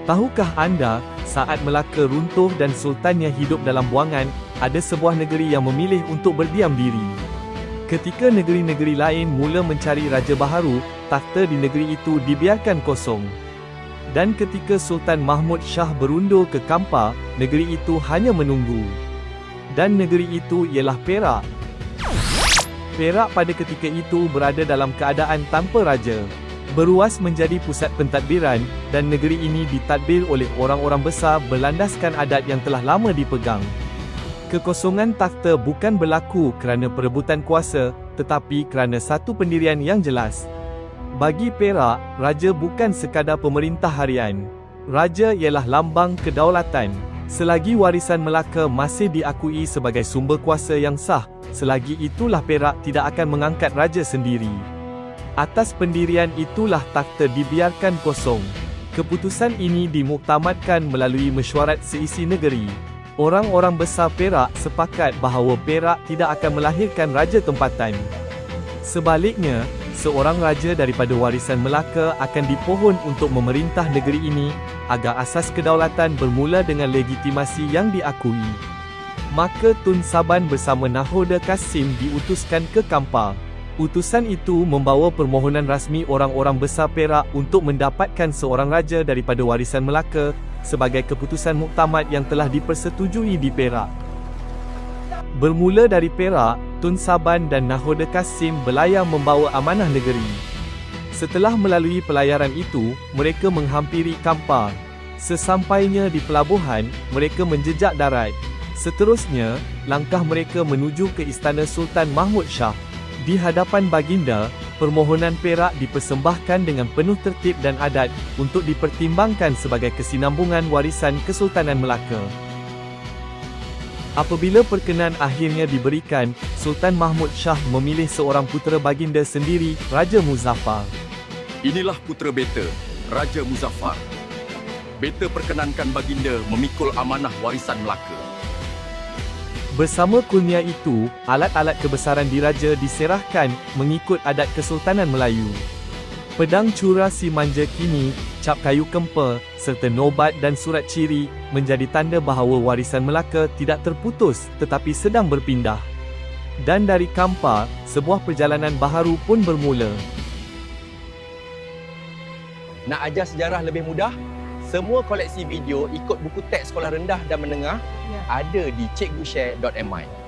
Tahukah anda, saat Melaka runtuh dan sultannya hidup dalam buangan, ada sebuah negeri yang memilih untuk berdiam diri. Ketika negeri-negeri lain mula mencari raja baharu, takhta di negeri itu dibiarkan kosong. Dan ketika Sultan Mahmud Shah berundur ke Kampar, negeri itu hanya menunggu. Dan negeri itu ialah Perak. Perak pada ketika itu berada dalam keadaan tanpa raja. Beruas menjadi pusat pentadbiran, dan negeri ini ditadbir oleh orang-orang besar berlandaskan adat yang telah lama dipegang. Kekosongan takhta bukan berlaku kerana perebutan kuasa, tetapi kerana satu pendirian yang jelas. Bagi Perak, raja bukan sekadar pemerintah harian. Raja ialah lambang kedaulatan. Selagi warisan Melaka masih diakui sebagai sumber kuasa yang sah, selagi itulah Perak tidak akan mengangkat raja sendiri. Atas pendirian itulah takhta dibiarkan kosong. Keputusan ini dimuktamadkan melalui mesyuarat seisi negeri. Orang-orang besar Perak sepakat bahawa Perak tidak akan melahirkan raja tempatan. Sebaliknya, seorang raja daripada warisan Melaka akan dipohon untuk memerintah negeri ini, agar asas kedaulatan bermula dengan legitimasi yang diakui. Maka Tun Saban bersama Nakhoda Kasim diutuskan ke Kampar. Utusan itu membawa permohonan rasmi orang-orang besar Perak untuk mendapatkan seorang raja daripada warisan Melaka, sebagai keputusan muktamad yang telah dipersetujui di Perak. Bermula dari Perak, Tun Saban dan Nakhoda Kasim berlayar membawa amanah negeri. Setelah melalui pelayaran itu, mereka menghampiri Kampar. Sesampainya di pelabuhan, mereka menjejak darat. Seterusnya, langkah mereka menuju ke istana Sultan Mahmud Shah. Di hadapan baginda, permohonan Perak dipersembahkan dengan penuh tertib dan adat, untuk dipertimbangkan sebagai kesinambungan warisan Kesultanan Melaka. Apabila perkenan akhirnya diberikan, Sultan Mahmud Shah memilih seorang putera baginda sendiri, Raja Muzaffar. Inilah putera beta, Raja Muzaffar. Beta perkenankan baginda memikul amanah warisan Melaka. Bersama kurnia itu, alat-alat kebesaran diraja diserahkan mengikut adat Kesultanan Melayu. Pedang cura si manja kini, cap kayu kempa, serta nobat dan surat ciri, menjadi tanda bahawa warisan Melaka tidak terputus tetapi sedang berpindah. Dan dari Kampar, sebuah perjalanan baharu pun bermula. Nak ajar sejarah lebih mudah? Semua koleksi video ikut buku teks sekolah rendah dan menengah ada di cikgushare.my.